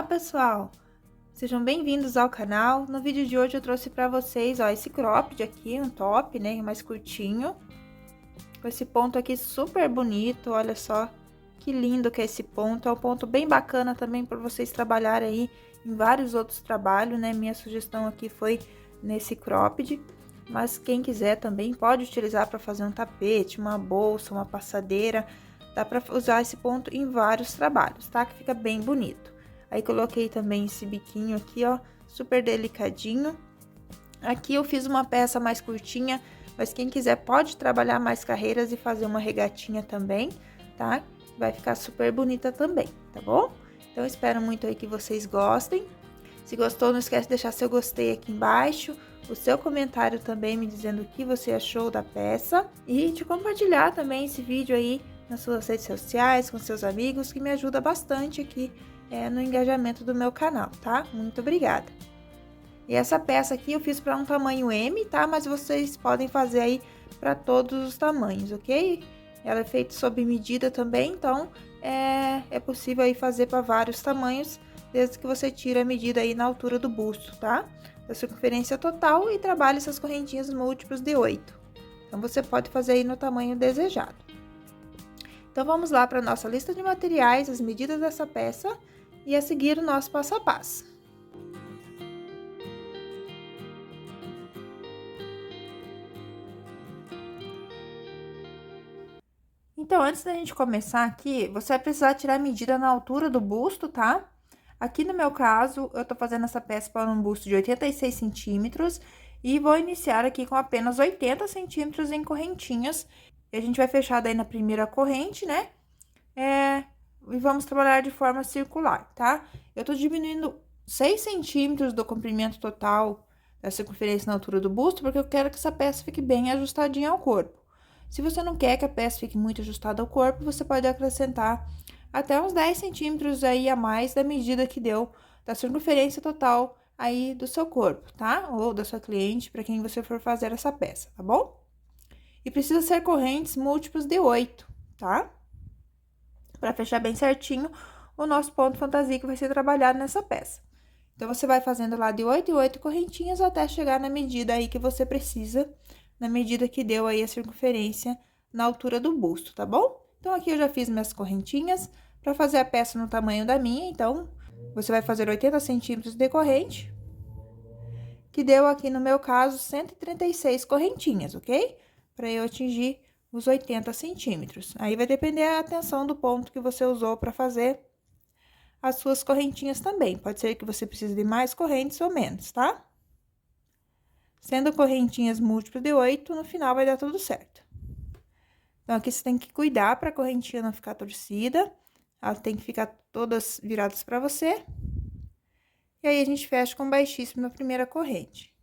pessoal! Sejam bem-vindos ao canal. No vídeo de hoje eu trouxe para vocês, ó, esse cropped aqui, um top, né, mais curtinho. Com esse ponto aqui super bonito, olha só que lindo que é esse ponto. É um ponto bem bacana também para vocês trabalharem aí em vários outros trabalhos, né? Minha sugestão aqui foi nesse cropped, mas quem quiser também pode utilizar para fazer um tapete, uma bolsa, uma passadeira. Dá para usar esse ponto em vários trabalhos, tá? Que fica bem bonito. Aí coloquei também esse biquinho aqui, ó, super delicadinho. Aqui eu fiz uma peça mais curtinha, mas quem quiser pode trabalhar mais carreiras e fazer uma regatinha também, tá? Vai ficar super bonita também, tá bom? Então espero muito aí que vocês gostem. Se gostou, não esquece de deixar seu gostei aqui embaixo, o seu comentário também me dizendo o que você achou da peça e de compartilhar também esse vídeo aí nas suas redes sociais, com seus amigos, que me ajuda bastante aqui no engajamento do meu canal, tá? Muito obrigada! E essa peça aqui eu fiz para um tamanho M, tá? Mas vocês podem fazer aí para todos os tamanhos, ok? Ela é feita sob medida também, então é possível aí fazer para vários tamanhos, desde que você tire a medida aí na altura do busto, tá? Da circunferência total e trabalhe essas correntinhas múltiplos de 8. Então, você pode fazer aí no tamanho desejado. Então, vamos lá para a nossa lista de materiais, as medidas dessa peça e a seguir o nosso passo a passo. Então, antes da gente começar aqui, você vai precisar tirar a medida na altura do busto, tá? Aqui no meu caso, eu tô fazendo essa peça para um busto de 86 centímetros e vou iniciar aqui com apenas 80 centímetros em correntinhas. E a gente vai fechar daí na primeira corrente, né? E vamos trabalhar de forma circular, tá? Eu tô diminuindo 6 centímetros do comprimento total da circunferência na altura do busto, porque eu quero que essa peça fique bem ajustadinha ao corpo. Se você não quer que a peça fique muito ajustada ao corpo, você pode acrescentar até uns 10 centímetros aí a mais da medida que deu da circunferência total aí do seu corpo, tá? Ou da sua cliente, para quem você for fazer essa peça, tá bom? E precisa ser correntes múltiplos de 8, tá? Para fechar bem certinho o nosso ponto fantasia que vai ser trabalhado nessa peça. Então, você vai fazendo lá de 8 em 8 correntinhas até chegar na medida aí que você precisa, na medida que deu aí a circunferência na altura do busto, tá bom? Então, aqui eu já fiz minhas correntinhas para fazer a peça no tamanho da minha, então, você vai fazer 80 centímetros de corrente, que deu aqui no meu caso 136 correntinhas, ok? Para eu atingir os 80 centímetros. Aí vai depender a atenção do ponto que você usou para fazer as suas correntinhas também. Pode ser que você precise de mais correntes ou menos, tá? Sendo correntinhas múltiplas de 8, no final vai dar tudo certo. Então, aqui você tem que cuidar para a correntinha não ficar torcida. Elas tem que ficar todas viradas para você. E aí, a gente fecha com baixíssimo na primeira corrente.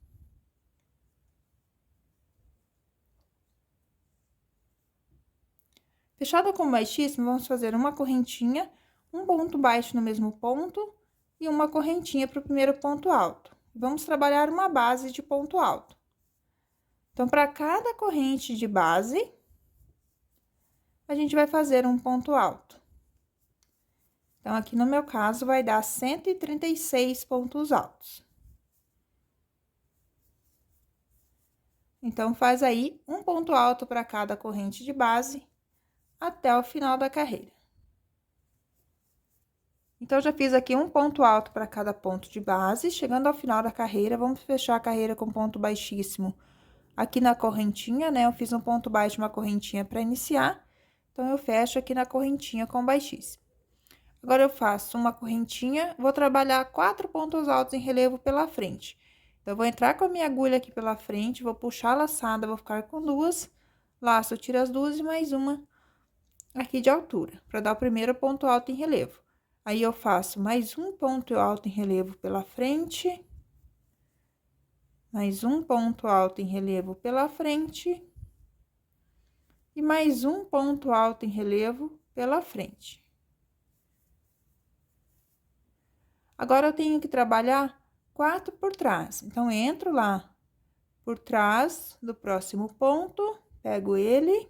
Fechada com baixíssimo, vamos fazer uma correntinha, um ponto baixo no mesmo ponto e uma correntinha para o primeiro ponto alto. Vamos trabalhar uma base de ponto alto. Então, para cada corrente de base, a gente vai fazer um ponto alto. Então, aqui no meu caso, vai dar 136 pontos altos. Então, faz aí um ponto alto para cada corrente de base até o final da carreira. Então, já fiz aqui um ponto alto para cada ponto de base. Chegando ao final da carreira, vamos fechar a carreira com ponto baixíssimo aqui na correntinha, né? Eu fiz um ponto baixo, uma correntinha para iniciar. Então, eu fecho aqui na correntinha com baixíssimo. Agora, eu faço uma correntinha, vou trabalhar 4 pontos altos em relevo pela frente. Então, eu vou entrar com a minha agulha aqui pela frente, vou puxar a laçada, vou ficar com 2, laço, tiro as 2 e mais uma aqui de altura, para dar o primeiro ponto alto em relevo. Aí, eu faço mais um ponto alto em relevo pela frente, mais um ponto alto em relevo pela frente, e mais um ponto alto em relevo pela frente. Agora, eu tenho que trabalhar 4 por trás. Então, entro lá por trás do próximo ponto, pego ele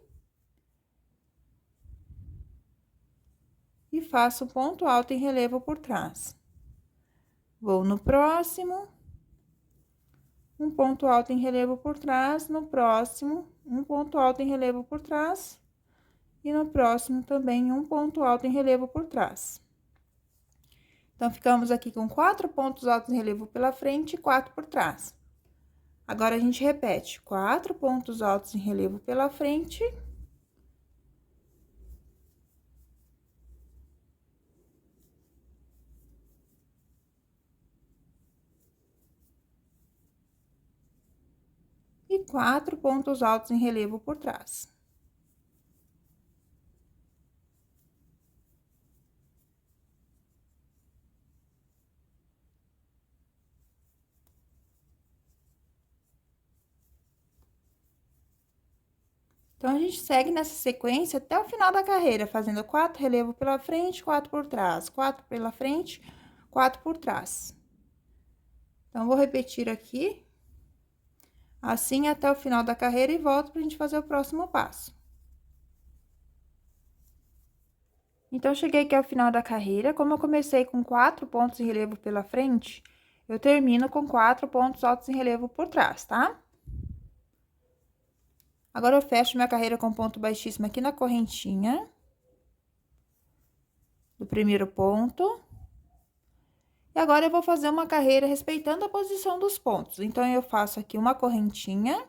e faço ponto alto em relevo por trás. Vou no próximo, um ponto alto em relevo por trás, no próximo, um ponto alto em relevo por trás, e no próximo também um ponto alto em relevo por trás. Então, ficamos aqui com 4 pontos altos em relevo pela frente e 4 por trás. Agora, a gente repete 4 pontos altos em relevo pela frente. E 4 pontos altos em relevo por trás. Então, a gente segue nessa sequência até o final da carreira, fazendo 4 relevos pela frente, 4 por trás, 4 pela frente, 4 por trás. Então, vou repetir aqui, assim até o final da carreira e volto pra gente fazer o próximo passo. Então, cheguei aqui ao final da carreira, como eu comecei com 4 pontos em relevo pela frente, eu termino com 4 pontos altos em relevo por trás, tá? Agora, eu fecho minha carreira com ponto baixíssimo aqui na correntinha do primeiro ponto. E agora, eu vou fazer uma carreira respeitando a posição dos pontos. Então, eu faço aqui uma correntinha,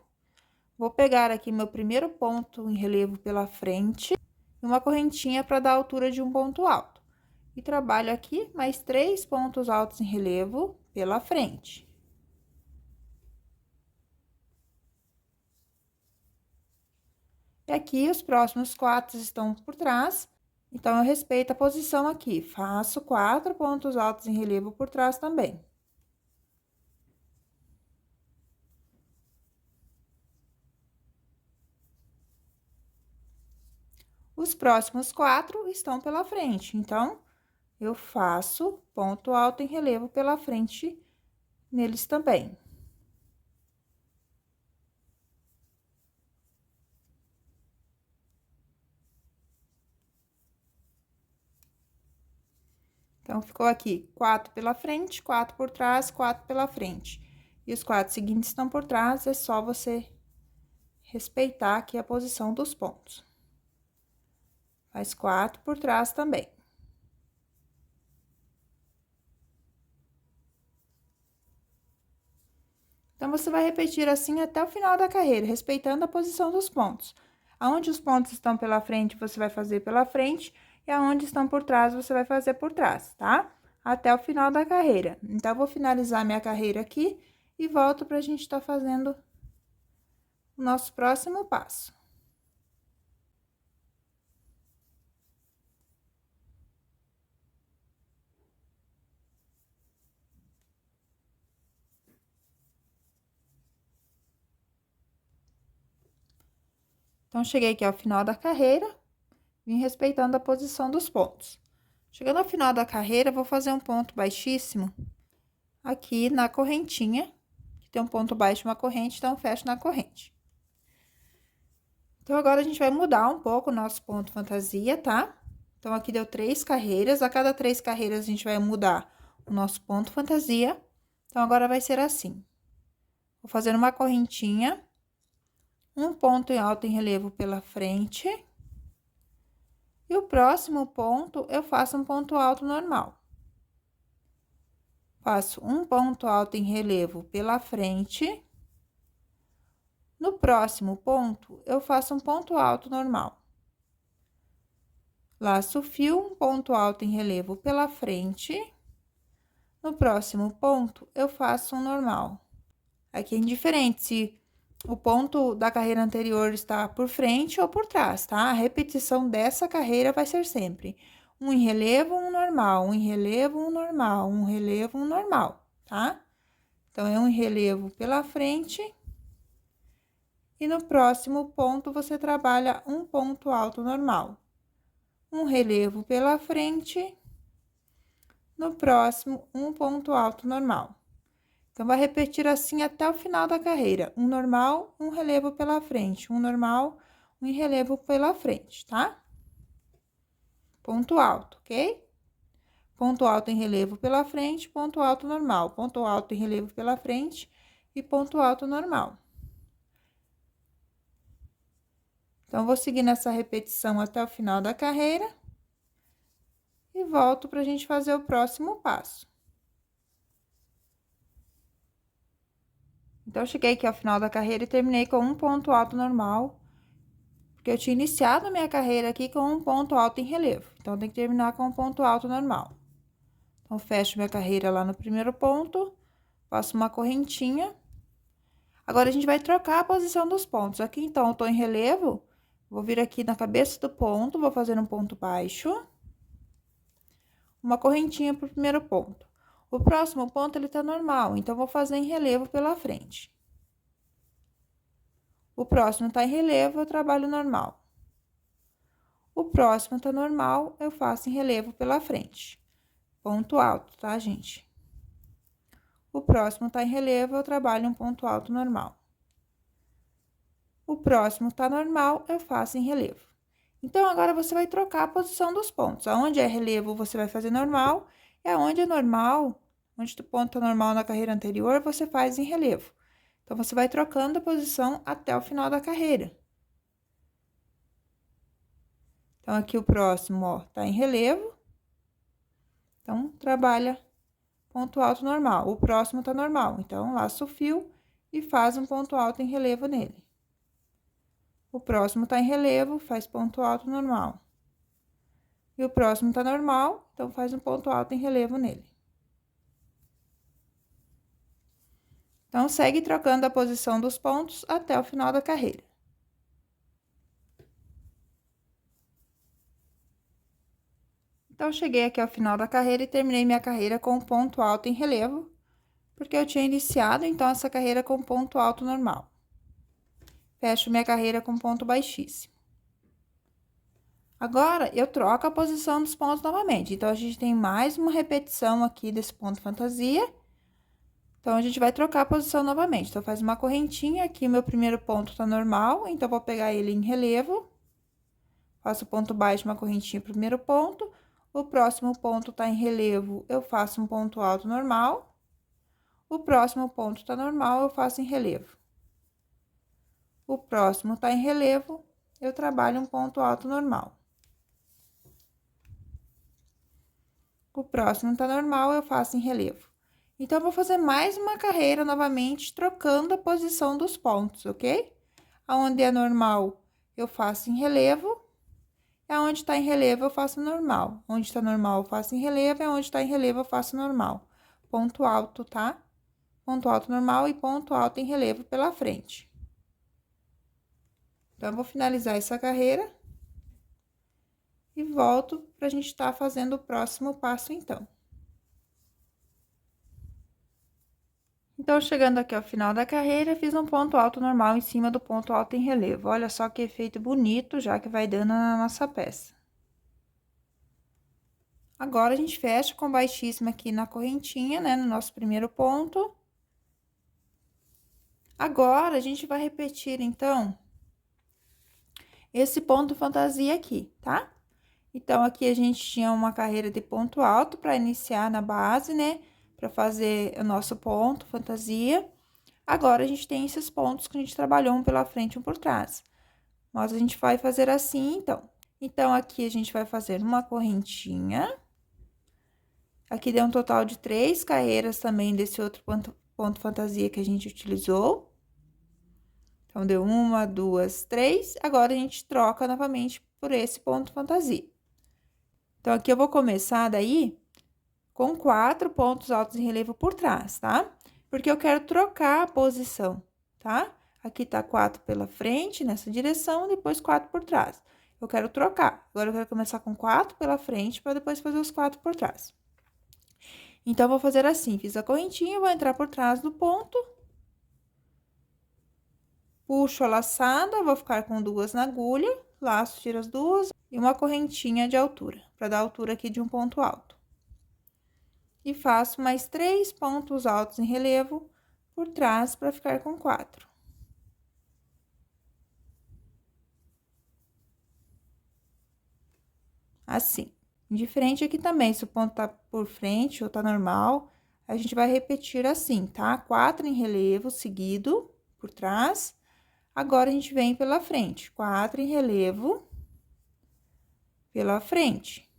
vou pegar aqui meu primeiro ponto em relevo pela frente, e uma correntinha para dar a altura de um ponto alto. E trabalho aqui mais 3 pontos altos em relevo pela frente. E aqui, os próximos 4 estão por trás, então, eu respeito a posição aqui. Faço 4 pontos altos em relevo por trás também. Os próximos 4 estão pela frente, então, eu faço ponto alto em relevo pela frente neles também. Então, ficou aqui 4 pela frente, 4 por trás, 4 pela frente. E os 4 seguintes estão por trás, é só você respeitar aqui a posição dos pontos. Faz 4 por trás também. Então, você vai repetir assim até o final da carreira, respeitando a posição dos pontos. Aonde os pontos estão pela frente, você vai fazer pela frente, e aonde estão por trás, você vai fazer por trás, tá? Até o final da carreira. Então, eu vou finalizar minha carreira aqui e volto pra gente tá fazendo o nosso próximo passo. Então, cheguei aqui ao final da carreira, vim respeitando a posição dos pontos. Chegando ao final da carreira, vou fazer um ponto baixíssimo aqui na correntinha, que tem um ponto baixo, uma corrente, então, fecho na corrente. Então, agora, a gente vai mudar um pouco o nosso ponto fantasia, tá? Então, aqui deu 3 carreiras, a cada 3 carreiras, a gente vai mudar o nosso ponto fantasia. Então, agora, vai ser assim. Vou fazer uma correntinha, um ponto alto em relevo pela frente. E o próximo ponto, eu faço um ponto alto normal. Faço um ponto alto em relevo pela frente. No próximo ponto, eu faço um ponto alto normal. Laço o fio, um ponto alto em relevo pela frente. No próximo ponto, eu faço um normal. Aqui é indiferente se o ponto da carreira anterior está por frente ou por trás, tá? A repetição dessa carreira vai ser sempre um em relevo, um normal, um em relevo, um normal, um relevo, um normal, tá? Então, é um em relevo pela frente. E no próximo ponto, você trabalha um ponto alto normal. Um relevo pela frente. No próximo, um ponto alto normal. Então, vai repetir assim até o final da carreira. Um normal, um relevo pela frente. Um normal, um relevo pela frente, tá? Ponto alto, ok? ponto alto em relevo pela frente, ponto alto normal, ponto alto em relevo pela frente e ponto alto normal. Então, vou seguir nessa repetição até o final da carreira e volto pra gente fazer o próximo passo. Então, eu cheguei aqui ao final da carreira e terminei com um ponto alto normal, porque eu tinha iniciado a minha carreira aqui com um ponto alto em relevo. Então, tem que terminar com um ponto alto normal. Então, fecho minha carreira lá no primeiro ponto, faço uma correntinha. Agora, a gente vai trocar a posição dos pontos. Aqui, então, eu tô em relevo, vou vir aqui na cabeça do ponto, vou fazer um ponto baixo, uma correntinha pro primeiro ponto. O próximo ponto, ele tá normal, então, vou fazer em relevo pela frente. O próximo tá em relevo, eu trabalho normal. O próximo tá normal, eu faço em relevo pela frente. Ponto alto, tá, gente? O próximo tá em relevo, eu trabalho um ponto alto normal. O próximo tá normal, eu faço em relevo. Então, agora, você vai trocar a posição dos pontos. Aonde é relevo, você vai fazer normal, e aonde é normal, onde o ponto tá normal na carreira anterior, você faz em relevo. Então, você vai trocando a posição até o final da carreira. Então, aqui o próximo, ó, tá em relevo. Então, trabalha ponto alto normal. O próximo tá normal, então, laça o fio e faz um ponto alto em relevo nele. O próximo tá em relevo, faz ponto alto normal. E o próximo tá normal, então, faz um ponto alto em relevo nele. Então, segue trocando a posição dos pontos até o final da carreira. Então, cheguei aqui ao final da carreira e terminei minha carreira com um ponto alto em relevo, porque eu tinha iniciado, então, essa carreira com ponto alto normal. Fecho minha carreira com ponto baixíssimo. Agora, eu troco a posição dos pontos novamente. Então, a gente tem mais uma repetição aqui desse ponto fantasia. Então, a gente vai trocar a posição novamente. Então, faz uma correntinha aqui, meu primeiro ponto tá normal, então, vou pegar ele em relevo. Faço ponto baixo, uma correntinha pro primeiro ponto. O próximo ponto tá em relevo, eu faço um ponto alto normal. O próximo ponto tá normal, eu faço em relevo. O próximo tá em relevo, eu trabalho um ponto alto normal. O próximo tá normal, eu faço em relevo. Então, eu vou fazer mais uma carreira novamente, trocando a posição dos pontos, ok? Aonde é normal, eu faço em relevo. E aonde tá em relevo, eu faço normal. Onde tá normal, eu faço em relevo. E onde tá em relevo, eu faço normal. Ponto alto, tá? Ponto alto normal e ponto alto em relevo pela frente. Então, eu vou finalizar essa carreira. E volto pra gente tá fazendo o próximo passo, então. Então, chegando aqui ao final da carreira, fiz um ponto alto normal em cima do ponto alto em relevo. Olha só que efeito bonito já que vai dando na nossa peça. Agora, a gente fecha com baixíssima aqui na correntinha, né, no nosso primeiro ponto. Agora, a gente vai repetir, então, esse ponto fantasia aqui, tá? Então, aqui a gente tinha uma carreira de ponto alto para iniciar na base, né? Para fazer o nosso ponto fantasia. Agora, a gente tem esses pontos que a gente trabalhou um pela frente e um por trás. Mas a gente vai fazer assim, então. Então, aqui a gente vai fazer uma correntinha. Aqui deu um total de 3 carreiras também desse outro ponto fantasia que a gente utilizou. Então, deu 1, 2, 3. Agora, a gente troca novamente por esse ponto fantasia. Então, aqui eu vou começar daí com 4 pontos altos em relevo por trás, tá? Porque eu quero trocar a posição, tá? Aqui tá 4 pela frente, nessa direção, depois 4 por trás. Eu quero trocar. Agora, eu quero começar com 4 pela frente, para depois fazer os 4 por trás. Então, vou fazer assim, fiz a correntinha, vou entrar por trás do ponto. Puxo a laçada, vou ficar com 2 na agulha, laço, tiro as 2 e uma correntinha de altura, para dar altura aqui de um ponto alto. E faço mais 3 pontos altos em relevo por trás, para ficar com 4. Assim. Indiferente aqui também, se o ponto tá por frente ou tá normal, a gente vai repetir assim, tá? 4 em relevo seguido por trás. Agora, a gente vem pela frente, 4 em relevo pela frente.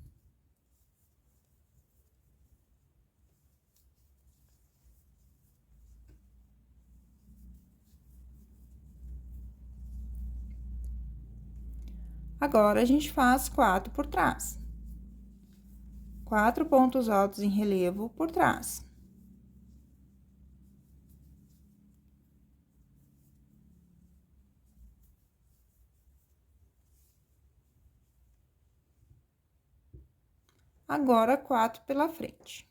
Agora, a gente faz 4 por trás. 4 pontos altos em relevo por trás. Agora, 4 pela frente.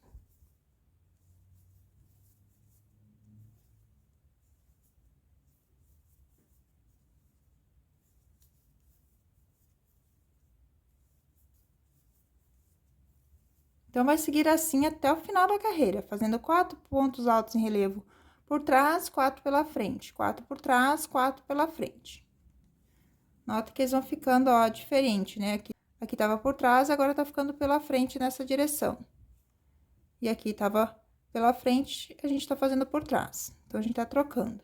Então, vai seguir assim até o final da carreira, fazendo 4 pontos altos em relevo por trás, 4 pela frente, 4 por trás, 4 pela frente. Nota que eles vão ficando, ó, diferente, né? Aqui tava por trás, agora tá ficando pela frente nessa direção. E aqui tava pela frente, a gente tá fazendo por trás. Então, a gente tá trocando.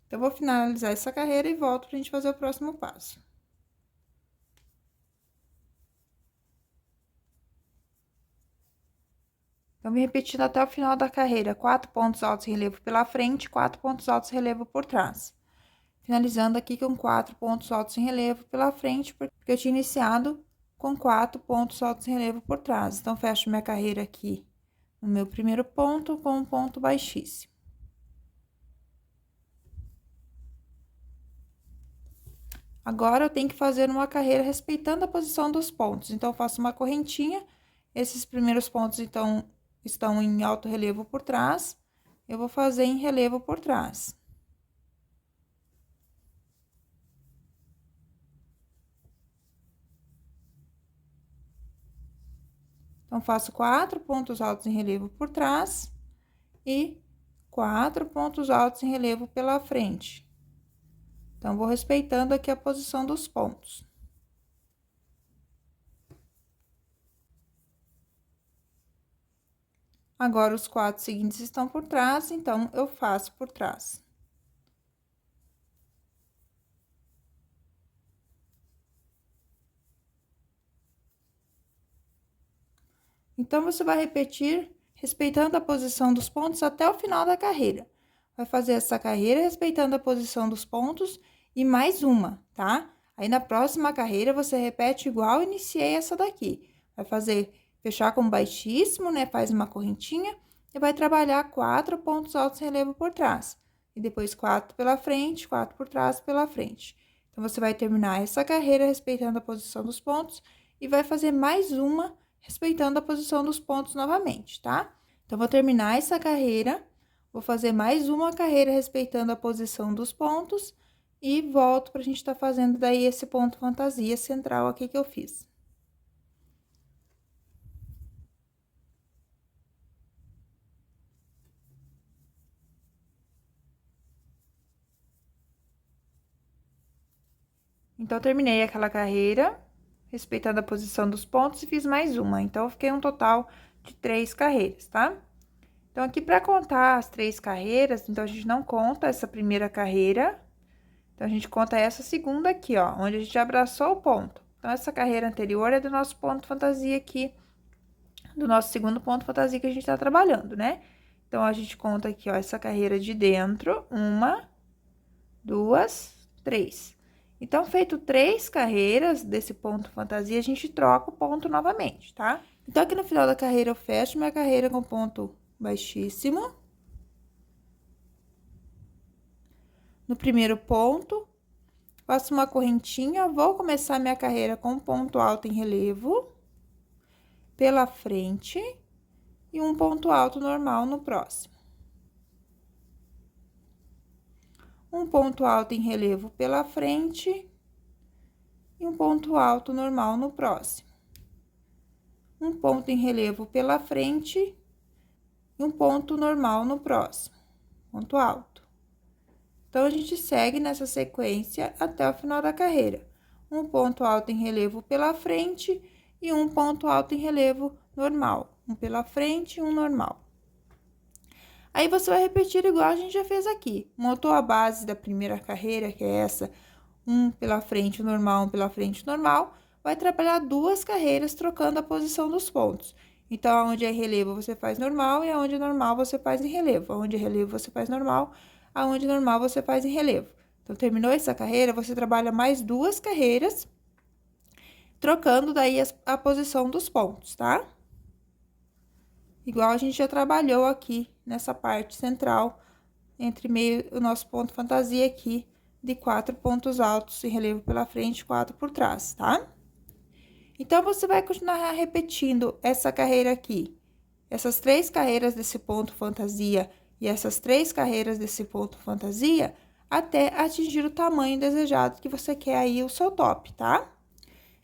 Então, eu vou finalizar essa carreira e volto pra gente fazer o próximo passo. Então, vim repetindo até o final da carreira, 4 pontos altos em relevo pela frente, 4 pontos altos em relevo por trás. Finalizando aqui com 4 pontos altos em relevo pela frente, porque eu tinha iniciado com 4 pontos altos em relevo por trás. Então, fecho minha carreira aqui no meu primeiro ponto com um ponto baixíssimo. Agora, eu tenho que fazer uma carreira respeitando a posição dos pontos. Então, eu faço uma correntinha, esses primeiros pontos, então, estão em alto relevo por trás, eu vou fazer em relevo por trás. Então, faço 4 pontos altos em relevo por trás e 4 pontos altos em relevo pela frente. Então, vou respeitando aqui a posição dos pontos. Agora, os 4 seguintes estão por trás, então, eu faço por trás. Então, você vai repetir respeitando a posição dos pontos até o final da carreira. Vai fazer essa carreira respeitando a posição dos pontos e mais uma, tá? Aí, na próxima carreira, você repete igual eu iniciei essa daqui. Vai fazer, fechar com baixíssimo, né? Faz uma correntinha e vai trabalhar 4 pontos altos em relevo por trás. E depois 4 pela frente, 4 por trás pela frente. Então, você vai terminar essa carreira respeitando a posição dos pontos e vai fazer mais uma respeitando a posição dos pontos novamente, tá? Então, vou terminar essa carreira, vou fazer mais uma carreira respeitando a posição dos pontos e volto pra gente tá fazendo daí esse ponto fantasia central aqui que eu fiz. Então, terminei aquela carreira, respeitando a posição dos pontos e fiz mais uma. Então, eu fiquei um total de 3 carreiras, tá? Então, aqui, para contar as 3 carreiras, então, a gente não conta essa primeira carreira. Então, a gente conta essa segunda aqui, ó, onde a gente abraçou o ponto. Então, essa carreira anterior é do nosso ponto fantasia aqui, do nosso segundo ponto fantasia que a gente tá trabalhando, né? Então, a gente conta aqui, ó, essa carreira de dentro, 1, 2, 3. Então, feito 3 carreiras desse ponto fantasia, a gente troca o ponto novamente, tá? Então, aqui no final da carreira, eu fecho minha carreira com ponto baixíssimo. No primeiro ponto, faço uma correntinha, vou começar minha carreira com um ponto alto em relevo pela frente e um ponto alto normal no próximo. Um ponto alto em relevo pela frente e um ponto alto normal no próximo. Um ponto em relevo pela frente e um ponto normal no próximo, ponto alto. Então, a gente segue nessa sequência até o final da carreira. Um ponto alto em relevo pela frente e um ponto alto em relevo normal, um pela frente e um normal. Aí, você vai repetir igual a gente já fez aqui. Montou a base da primeira carreira, que é essa, um pela frente, normal, um pela frente, normal. Vai trabalhar 2 carreiras trocando a posição dos pontos. Então, onde é relevo, você faz normal, e aonde é normal, você faz em relevo. Aonde é relevo, você faz normal, aonde é normal, você faz em relevo. Então, terminou essa carreira, você trabalha mais 2 carreiras, trocando daí a posição dos pontos, tá? Igual a gente já trabalhou aqui nessa parte central, entre meio o nosso ponto fantasia aqui, de 4 pontos altos em relevo pela frente, 4 por trás, tá? Então, você vai continuar repetindo essa carreira aqui, essas 3 carreiras desse ponto fantasia e essas 3 carreiras desse ponto fantasia, até atingir o tamanho desejado que você quer aí o seu top, tá?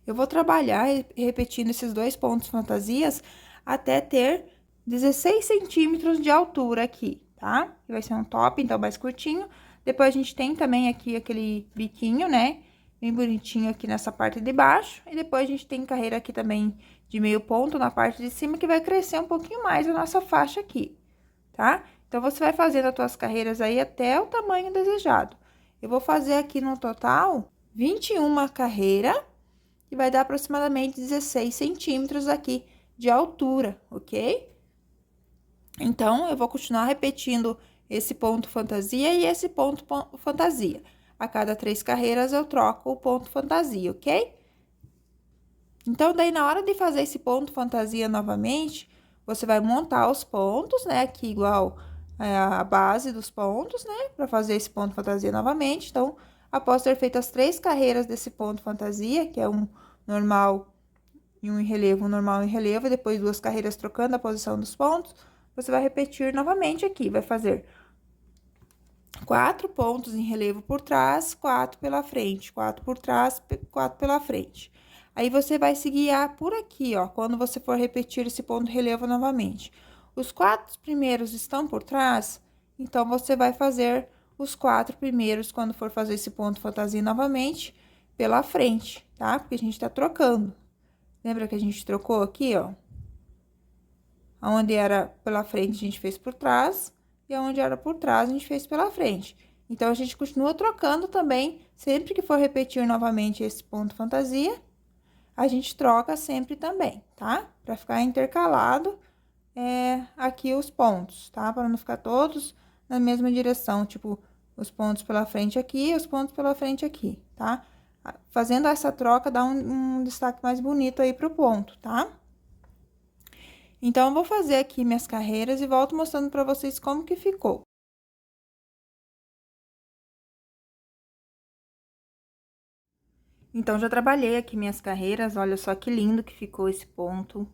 Eu vou trabalhar repetindo esses 2 pontos fantasias até ter 16 centímetros de altura aqui, tá? Que vai ser um top, então, mais curtinho. Depois, a gente tem também aqui aquele biquinho, né? Bem bonitinho aqui nessa parte de baixo. E depois, a gente tem carreira aqui também de meio ponto na parte de cima, que vai crescer um pouquinho mais a nossa faixa aqui, tá? Então, você vai fazendo as tuas carreiras aí até o tamanho desejado. Eu vou fazer aqui no total 21 carreiras, que vai dar aproximadamente 16 centímetros aqui de altura, ok? Então, eu vou continuar repetindo esse ponto fantasia e esse ponto fantasia. A cada 3 carreiras, eu troco o ponto fantasia, ok? Então, daí, na hora de fazer esse ponto fantasia novamente, você vai montar os pontos, né? Aqui, igual a base dos pontos, né? Pra fazer esse ponto fantasia novamente. Então, após ter feito as 3 carreiras desse ponto fantasia, que é um normal e um em relevo, um normal e relevo, e depois 2 carreiras trocando a posição dos pontos, você vai repetir novamente aqui, vai fazer 4 pontos em relevo por trás, 4 pela frente, 4 por trás, 4 pela frente. Aí, você vai se guiar por aqui, ó, quando você for repetir esse ponto de relevo novamente. Os 4 primeiros estão por trás, então, você vai fazer os 4 primeiros, quando for fazer esse ponto fantasia novamente, pela frente, tá? Porque a gente tá trocando. Lembra que a gente trocou aqui, ó? Onde era pela frente, a gente fez por trás, e onde era por trás, a gente fez pela frente. Então, a gente continua trocando também, sempre que for repetir novamente esse ponto fantasia, a gente troca sempre também, tá? Pra ficar intercalado, aqui os pontos, tá? Para não ficar todos na mesma direção, tipo, os pontos pela frente aqui e os pontos pela frente aqui, tá? Fazendo essa troca, dá um destaque mais bonito aí pro ponto, tá? Então, eu vou fazer aqui minhas carreiras e volto mostrando pra vocês como que ficou. Então, já trabalhei aqui minhas carreiras, olha só que lindo que ficou esse ponto.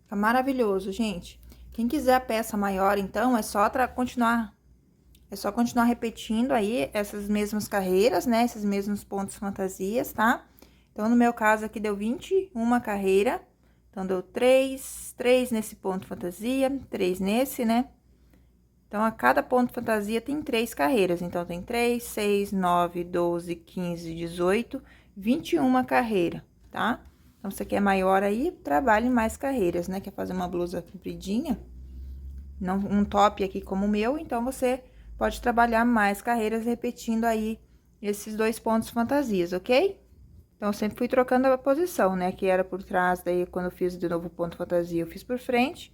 Tá maravilhoso, gente. Quem quiser a peça maior, então, é só continuar repetindo aí essas mesmas carreiras, né? Esses mesmos pontos fantasias, tá? Então, no meu caso aqui, deu 21 carreira. Então, deu 3 nesse ponto fantasia, 3 nesse, né? Então, a cada ponto fantasia tem 3 carreiras. Então, tem 3, 6, 9, 12, 15, 18, 21 carreira, tá? Então, você quer maior aí, trabalhe mais carreiras, né? Quer fazer uma blusa compridinha, não, um top aqui como o meu, então, você pode trabalhar mais carreiras repetindo aí esses 2 pontos fantasias, ok? Então, eu sempre fui trocando a posição, né? Que era por trás, daí, quando eu fiz de novo o ponto fantasia, eu fiz por frente.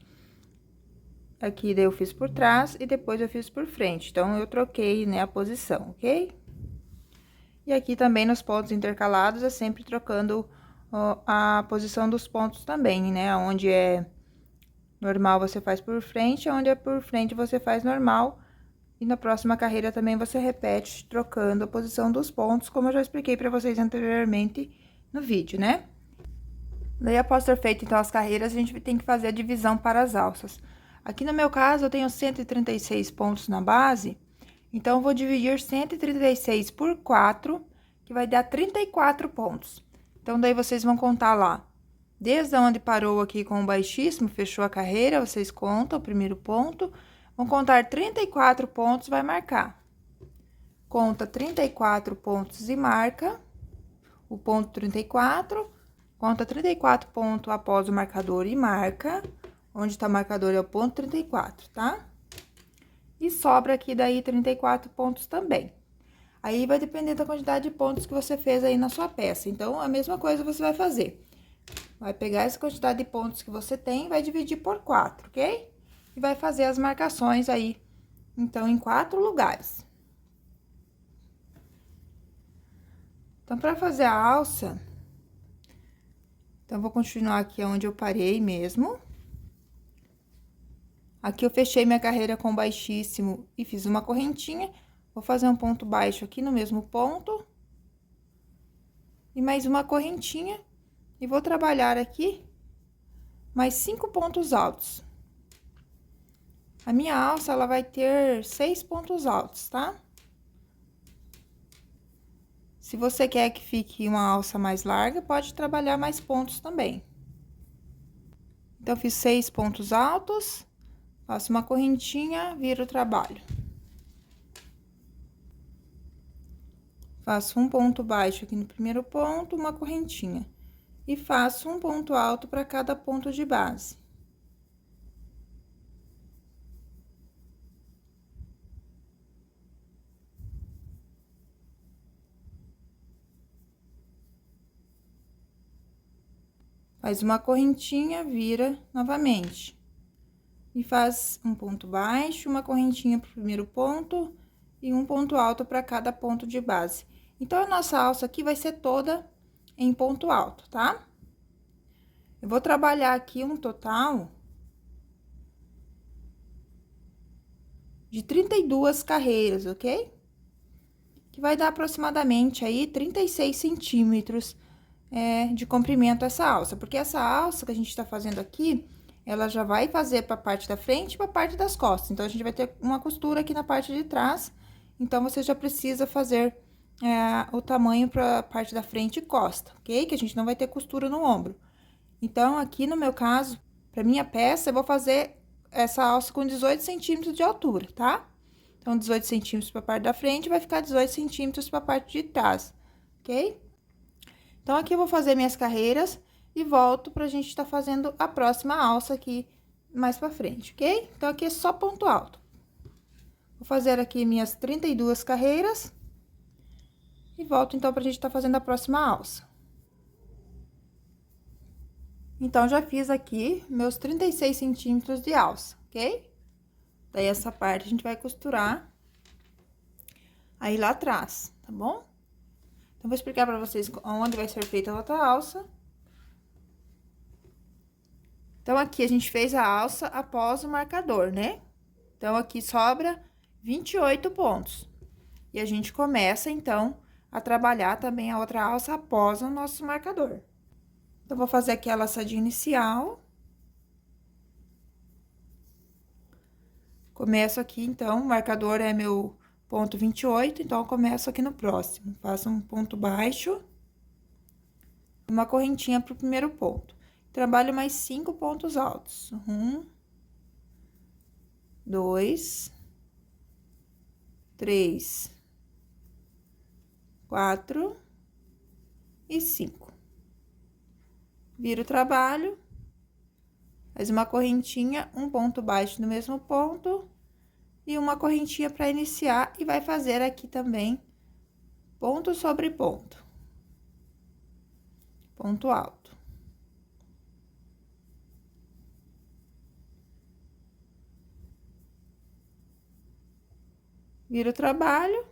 Aqui, daí, eu fiz por trás e depois eu fiz por frente. Então, eu troquei, né, a posição, ok? E aqui também, nos pontos intercalados, é sempre trocando a posição dos pontos também, né? Onde é normal, você faz por frente, onde é por frente, você faz normal. E na próxima carreira também você repete, trocando a posição dos pontos, como eu já expliquei pra vocês anteriormente no vídeo, né? Daí, após ter feito, então, as carreiras, a gente tem que fazer a divisão para as alças. Aqui no meu caso, eu tenho 136 pontos na base, então, eu vou dividir 136 por 4, que vai dar 34 pontos. Então, daí, vocês vão contar lá. Desde onde parou aqui com o baixíssimo, fechou a carreira, vocês contam o primeiro ponto. Vão contar 34 pontos, vai marcar. Conta 34 pontos e marca o ponto 34. Conta 34 pontos após o marcador e marca. Onde tá o marcador é o ponto 34, tá? E sobra aqui daí 34 pontos também. Aí, vai depender da quantidade de pontos que você fez aí na sua peça. Então, a mesma coisa você vai fazer. Vai pegar essa quantidade de pontos que você tem e vai dividir por 4, ok? E vai fazer as marcações aí, então, em 4 lugares. Então, para fazer a alça, então, vou continuar aqui onde eu parei mesmo. Aqui eu fechei minha carreira com baixíssimo e fiz uma correntinha. Vou fazer um ponto baixo aqui no mesmo ponto. E mais uma correntinha. E vou trabalhar aqui mais 5 pontos altos. A minha alça, ela vai ter 6 pontos altos, tá? Se você quer que fique uma alça mais larga, pode trabalhar mais pontos também. Então, fiz 6 pontos altos, faço uma correntinha, viro o trabalho. Faço um ponto baixo aqui no primeiro ponto, uma correntinha. E faço um ponto alto para cada ponto de base. Faz uma correntinha, vira novamente. E faz um ponto baixo, uma correntinha pro primeiro ponto e um ponto alto para cada ponto de base. Então, a nossa alça aqui vai ser toda em ponto alto, tá? Eu vou trabalhar aqui um total de 32 carreiras, ok? Que vai dar aproximadamente aí 36 centímetros de comprimento essa alça. Porque essa alça que a gente tá fazendo aqui, ela já vai fazer pra parte da frente e pra parte das costas. Então, a gente vai ter uma costura aqui na parte de trás. Então, você já precisa fazer o tamanho pra parte da frente e costa, ok? Que a gente não vai ter costura no ombro. Então, aqui no meu caso, pra minha peça, eu vou fazer essa alça com 18 centímetros de altura, tá? Então, 18 centímetros pra parte da frente, vai ficar 18 centímetros pra parte de trás, ok? Então, aqui eu vou fazer minhas carreiras e volto pra gente tá fazendo a próxima alça aqui mais pra frente, ok? Então, aqui é só ponto alto. Vou fazer aqui minhas 32 carreiras e volto, então, pra gente tá fazendo a próxima alça. Então, já fiz aqui meus 36 centímetros de alça, ok? Daí, essa parte a gente vai costurar aí lá atrás, tá bom? Então, vou explicar pra vocês onde vai ser feita a outra alça. Então, aqui a gente fez a alça após o marcador, né? Então, aqui sobra 28 pontos. E a gente começa, então, a trabalhar também a outra alça após o nosso marcador. Então, vou fazer aqui a laçadinha inicial. Começo aqui, então, o marcador é meu ponto 28, então, eu começo aqui no próximo. Faço um ponto baixo, uma correntinha pro primeiro ponto. Trabalho mais 5 pontos altos. 1, 2, 3, 4 e 5. Viro o trabalho, faz uma correntinha, um ponto baixo no mesmo ponto e uma correntinha para iniciar, e vai fazer aqui também ponto sobre ponto, ponto alto. Viro o trabalho,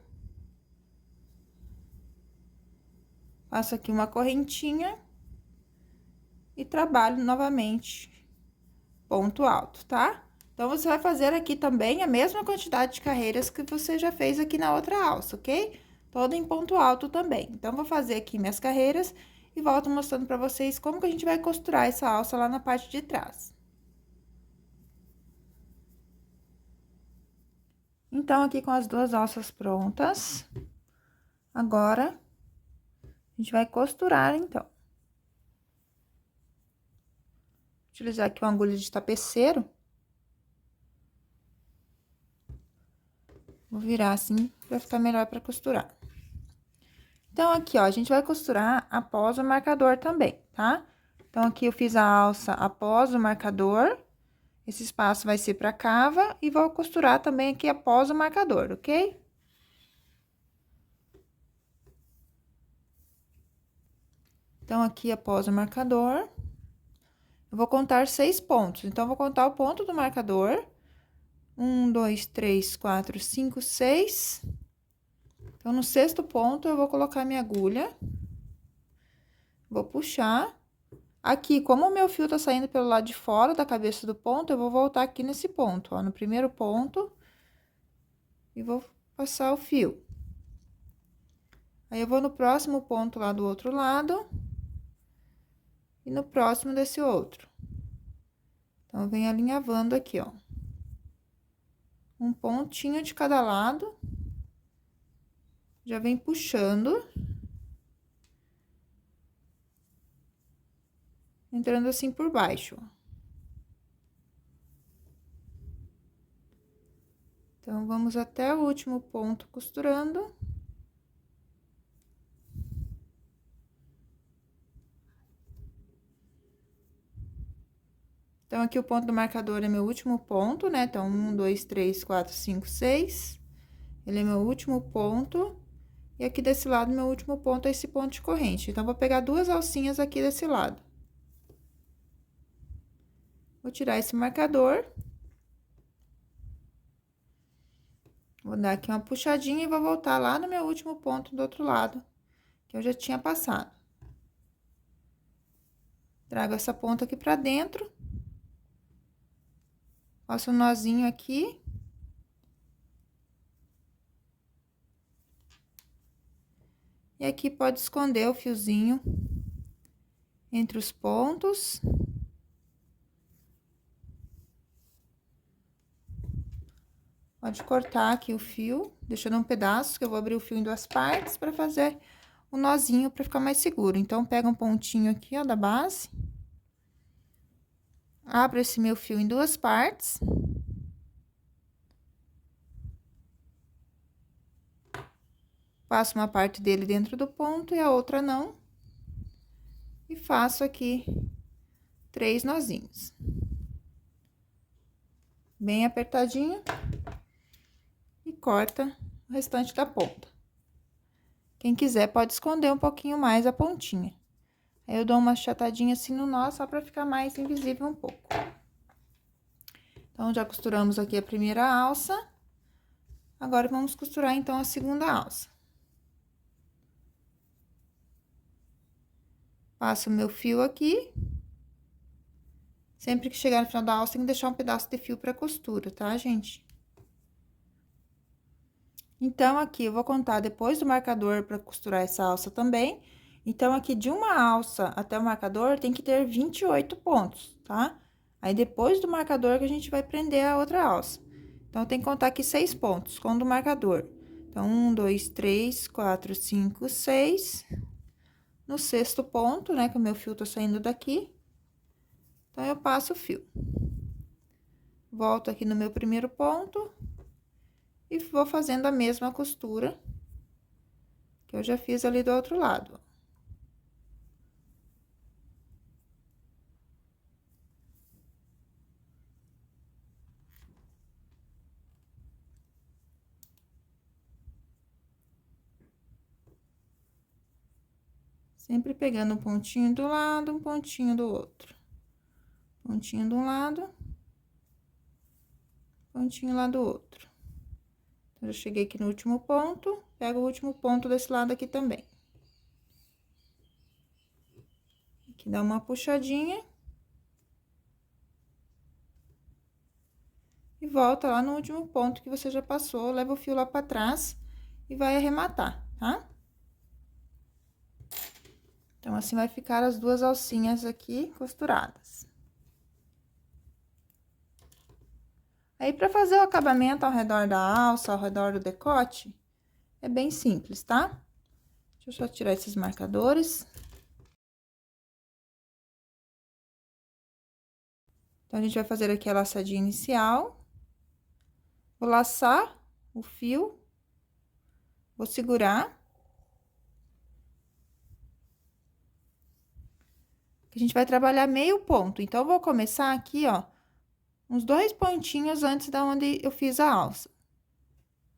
faço aqui uma correntinha e trabalho novamente ponto alto, tá? Então, você vai fazer aqui também a mesma quantidade de carreiras que você já fez aqui na outra alça, ok? Toda em ponto alto também. Então, vou fazer aqui minhas carreiras e volto mostrando pra vocês como que a gente vai costurar essa alça lá na parte de trás. Então, aqui com as duas alças prontas, agora, a gente vai costurar, então. Utilizar aqui uma agulha de tapeceiro. Vou virar assim, pra ficar melhor pra costurar. Então, aqui, ó, a gente vai costurar após o marcador também, tá? Então, aqui eu fiz a alça após o marcador. Esse espaço vai ser pra cava e vou costurar também aqui após o marcador, ok? Então, aqui após o marcador, eu vou contar 6 pontos. Então, eu vou contar o ponto do marcador. 1, 2, 3, 4, 5, 6. Então, no 6º ponto, eu vou colocar minha agulha. Vou puxar. Aqui, como o meu fio tá saindo pelo lado de fora da cabeça do ponto, eu vou voltar aqui nesse ponto, ó, no primeiro ponto. E vou passar o fio. Aí, eu vou no próximo ponto lá do outro lado. E no próximo desse outro. Então, eu venho alinhavando aqui, ó. Um pontinho de cada lado. Já vem puxando. Entrando assim por baixo, ó. Então, vamos até o último ponto costurando. Então, aqui o ponto do marcador é meu último ponto, né? Então, 1, 2, 3, 4, 5, 6. Ele é meu último ponto. E aqui desse lado, meu último ponto é esse ponto de corrente. Então, vou pegar 2 alcinhas aqui desse lado. Vou tirar esse marcador. Vou dar aqui uma puxadinha e vou voltar lá no meu último ponto do outro lado, que eu já tinha passado. Trago essa ponta aqui pra dentro. Faço um nozinho aqui. E aqui pode esconder o fiozinho entre os pontos. Pode cortar aqui o fio, deixando um pedaço, que eu vou abrir o fio em 2 partes para fazer o nozinho para ficar mais seguro. Então, pega um pontinho aqui, ó, da base. Abro esse meu fio em 2 partes. Passo uma parte dele dentro do ponto e a outra não. E faço aqui 3 nozinhos. Bem apertadinho. E corta o restante da ponta. Quem quiser pode esconder um pouquinho mais a pontinha. Aí, eu dou uma achatadinha assim no nó, só pra ficar mais invisível um pouco. Então, já costuramos aqui a primeira alça. Agora, vamos costurar, então, a segunda alça. Passo o meu fio aqui. Sempre que chegar no final da alça, tem que deixar um pedaço de fio pra costura, tá, gente? Então, aqui, eu vou contar depois do marcador pra costurar essa alça também. Então, aqui, de uma alça até o marcador, tem que ter 28 pontos, tá? Aí, depois do marcador, que a gente vai prender a outra alça. Então, tem que contar aqui 6 pontos com o do marcador. Então, 1, 2, 3, 4, 5, 6. No 6º ponto, né, que o meu fio tá saindo daqui. Então, eu passo o fio. Volto aqui no meu primeiro ponto. E vou fazendo a mesma costura que eu já fiz ali do outro lado. Sempre pegando um pontinho do lado, um pontinho do outro. Pontinho de um lado, pontinho lá do outro. Então, eu cheguei aqui no último ponto, pego o último ponto desse lado aqui também. Aqui dá uma puxadinha. E volta lá no último ponto que você já passou, leva o fio lá pra trás e vai arrematar, tá? Então, assim vai ficar as 2 alcinhas aqui costuradas. Aí, pra fazer o acabamento ao redor da alça, ao redor do decote, é bem simples, tá? Deixa eu só tirar esses marcadores. Então, a gente vai fazer aqui a laçadinha inicial. Vou laçar o fio. Vou segurar. que a gente vai trabalhar meio ponto. Então, eu vou começar aqui, ó, uns 2 pontinhos antes da onde eu fiz a alça.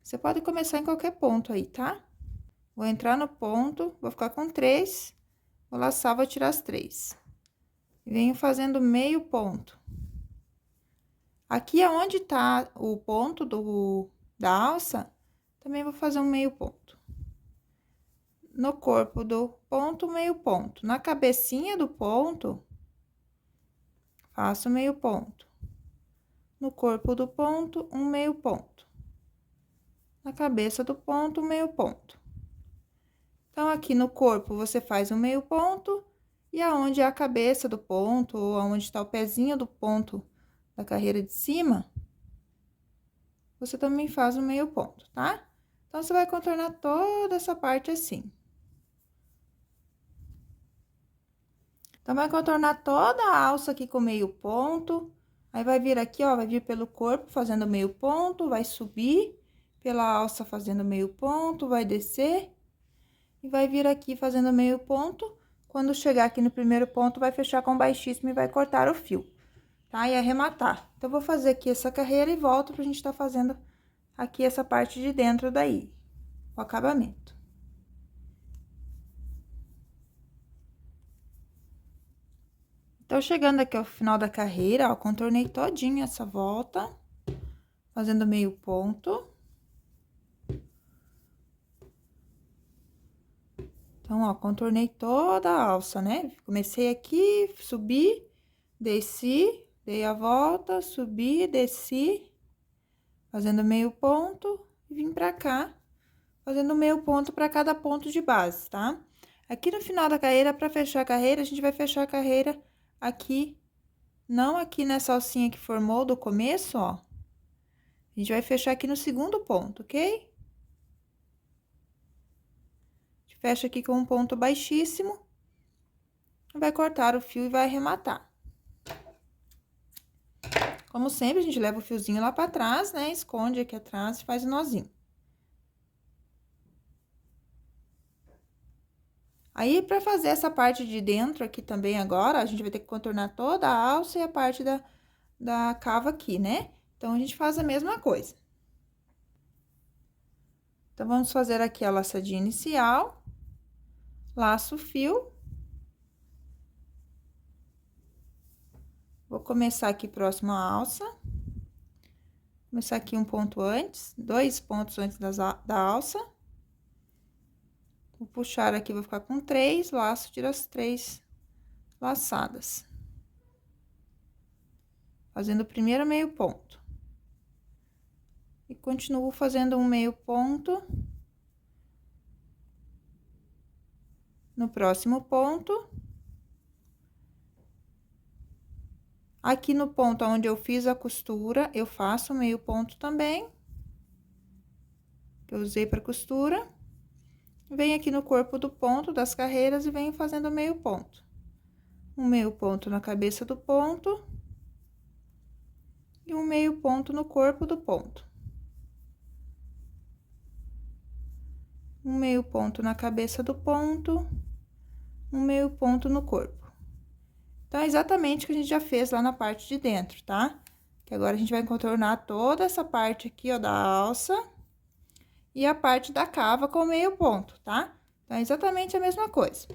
Você pode começar em qualquer ponto aí, tá? Vou entrar no ponto, vou ficar com 3, vou laçar, vou tirar as 3. Venho fazendo meio ponto. Aqui aonde tá o ponto da alça, também vou fazer um meio ponto. No corpo do ponto, meio ponto. Na cabecinha do ponto, faço meio ponto. No corpo do ponto, um meio ponto. Na cabeça do ponto, um meio ponto. Então, aqui no corpo, você faz um meio ponto, e aonde é a cabeça do ponto, ou aonde está o pezinho do ponto da carreira de cima, você também faz um meio ponto, tá? Então, você vai contornar toda essa parte assim. Então, vai contornar toda a alça aqui com meio ponto, aí vai vir aqui, ó, vai vir pelo corpo fazendo meio ponto, vai subir pela alça fazendo meio ponto, vai descer e vai vir aqui fazendo meio ponto. Quando chegar aqui no primeiro ponto, vai fechar com baixíssimo e vai cortar o fio, tá? E arrematar. Então, eu vou fazer aqui essa carreira e volto pra gente tá fazendo aqui essa parte de dentro daí, o acabamento. Então, chegando aqui ao final da carreira, ó, contornei todinha essa volta, fazendo meio ponto. Então, ó, contornei toda a alça, né? Comecei aqui, subi, desci, dei a volta, subi, desci, fazendo meio ponto, e vim pra cá, fazendo meio ponto pra cada ponto de base, tá? Aqui no final da carreira, pra fechar a carreira, a gente vai fechar a carreira aqui, não aqui nessa alcinha que formou do começo, ó. A gente vai fechar aqui no segundo ponto, ok? Fecha aqui com um ponto baixíssimo, vai cortar o fio e vai arrematar. Como sempre, a gente leva o fiozinho lá pra trás, né? Esconde aqui atrás e faz o nozinho. Aí, pra fazer essa parte de dentro aqui também agora, a gente vai ter que contornar toda a alça e a parte da cava aqui, né? Então, a gente faz a mesma coisa. Então, vamos fazer aqui a laçadinha inicial. Laço o fio. Vou começar aqui próximo à alça. Começar aqui um ponto antes, 2 pontos antes da alça. Vou puxar aqui, vou ficar com 3, laço, tiro as 3 laçadas. Fazendo o primeiro meio ponto. E continuo fazendo um meio ponto. No próximo ponto. Aqui no ponto onde eu fiz a costura, eu faço meio ponto também. Que eu usei para costura. Venho aqui no corpo do ponto das carreiras e venho fazendo meio ponto. Um meio ponto na cabeça do ponto. E um meio ponto no corpo do ponto. Um meio ponto na cabeça do ponto. Um meio ponto no corpo. Então, é exatamente o que a gente já fez lá na parte de dentro, tá? Que agora a gente vai contornar toda essa parte aqui, ó, da alça. E a parte da cava com meio ponto, tá? Então, é exatamente a mesma coisa.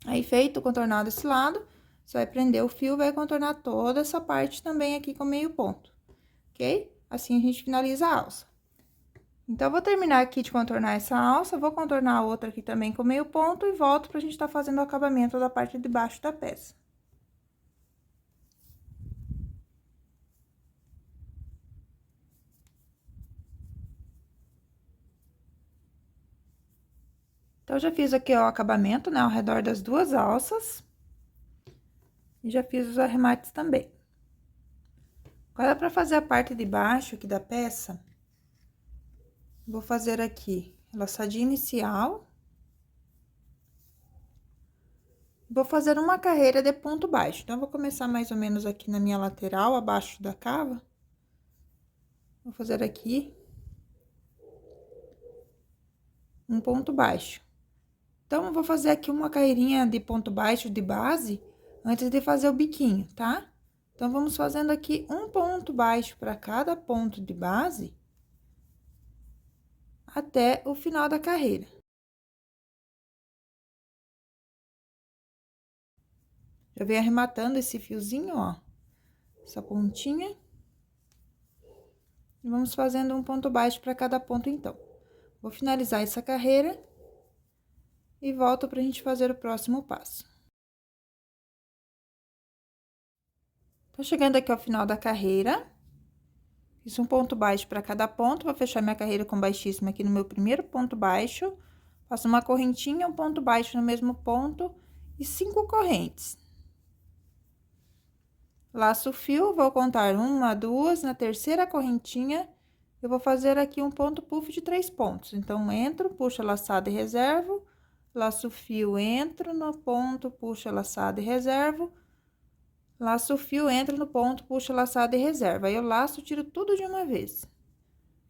Aí, feito, contornado esse lado, você vai prender o fio, vai contornar toda essa parte também aqui com meio ponto, ok? Assim, a gente finaliza a alça. Então, eu vou terminar aqui de contornar essa alça, vou contornar a outra aqui também com meio ponto e volto pra gente tá fazendo o acabamento da parte de baixo da peça. Então, já fiz aqui, ó, o acabamento, né, ao redor das 2 alças. E já fiz os arremates também. Agora, pra fazer a parte de baixo aqui da peça, vou fazer aqui laçadinha inicial. Vou fazer uma carreira de ponto baixo. Então, vou começar mais ou menos aqui na minha lateral, abaixo da cava. Vou fazer aqui um ponto baixo. Então, eu vou fazer aqui uma carreirinha de ponto baixo de base antes de fazer o biquinho, tá? Então, vamos fazendo aqui um ponto baixo para cada ponto de base até o final da carreira. Já venho arrematando esse fiozinho, ó, essa pontinha. E vamos fazendo um ponto baixo para cada ponto, então. Vou finalizar essa carreira e volto pra gente fazer o próximo passo. Tô chegando aqui ao final da carreira. Fiz um ponto baixo para cada ponto, vou fechar minha carreira com baixíssima aqui no meu primeiro ponto baixo. Faço uma correntinha, um ponto baixo no mesmo ponto e 5 correntes. Laço o fio, vou contar 1, 2, na terceira correntinha, eu vou fazer aqui um ponto puff de 3 pontos. Então, entro, puxo a laçada e reservo, laço o fio, entro no ponto, puxo a laçada e reservo, laço o fio, entro no ponto, puxo a laçada e reserva. Aí, eu laço, tiro tudo de uma vez.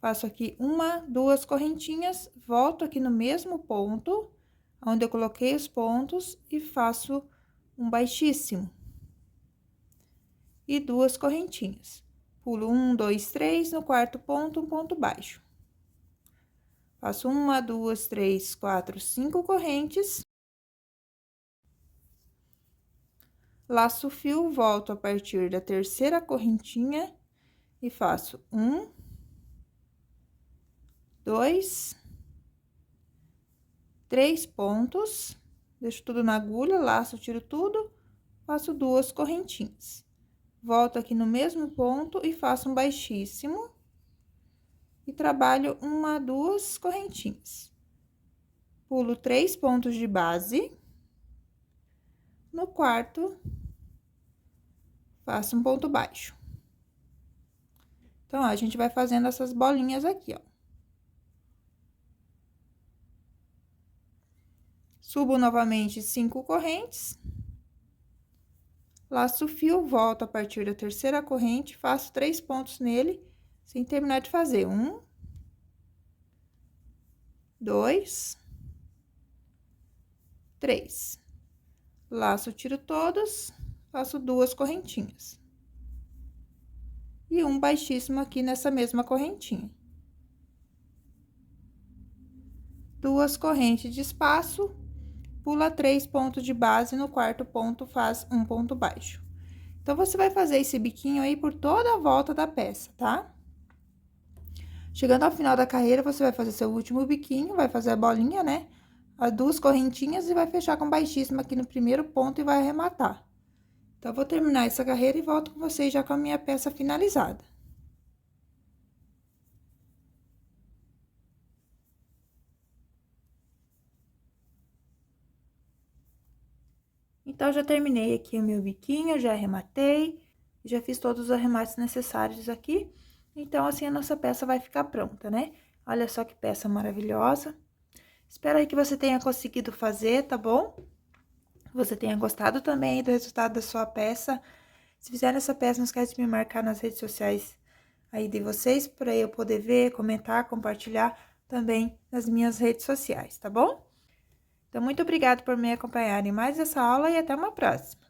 Faço aqui 1, 2 correntinhas, volto aqui no mesmo ponto, onde eu coloquei os pontos, e faço um baixíssimo. E 2 correntinhas. Pulo 1, 2, 3, no quarto ponto, um ponto baixo. Faço 1, 2, 3, 4, 5 correntes. Laço o fio, volto a partir da terceira correntinha e faço 1, 2, 3 pontos. Deixo tudo na agulha, laço, tiro tudo, faço 2 correntinhas. Volto aqui no mesmo ponto e faço um baixíssimo. E trabalho 1, 2 correntinhas. Pulo 3 pontos de base. No quarto, faço um ponto baixo. Então, ó, a gente vai fazendo essas bolinhas aqui, ó. Subo novamente 5 correntes. Laço o fio, volto a partir da terceira corrente, faço 3 pontos nele, sem terminar de fazer. 1, 2, 3. Laço, tiro todos, faço 2 correntinhas. E um baixíssimo aqui nessa mesma correntinha. 2 correntes de espaço, pula 3 pontos de base, no quarto ponto faz um ponto baixo. Então, você vai fazer esse biquinho aí por toda a volta da peça, tá? Chegando ao final da carreira, você vai fazer seu último biquinho, vai fazer a bolinha, né? As 2 correntinhas e vai fechar com baixíssima aqui no primeiro ponto e vai arrematar. Então, eu vou terminar essa carreira e volto com vocês já com a minha peça finalizada. Então, já terminei aqui o meu biquinho, já arrematei, já fiz todos os arremates necessários aqui. Então, assim, a nossa peça vai ficar pronta, né? Olha só que peça maravilhosa. Espero aí que você tenha conseguido fazer, tá bom? Você tenha gostado também do resultado da sua peça. Se fizer essa peça, não esquece de me marcar nas redes sociais aí de vocês, para eu poder ver, comentar, compartilhar também nas minhas redes sociais, tá bom? Então, muito obrigada por me acompanhar em mais essa aula e até uma próxima.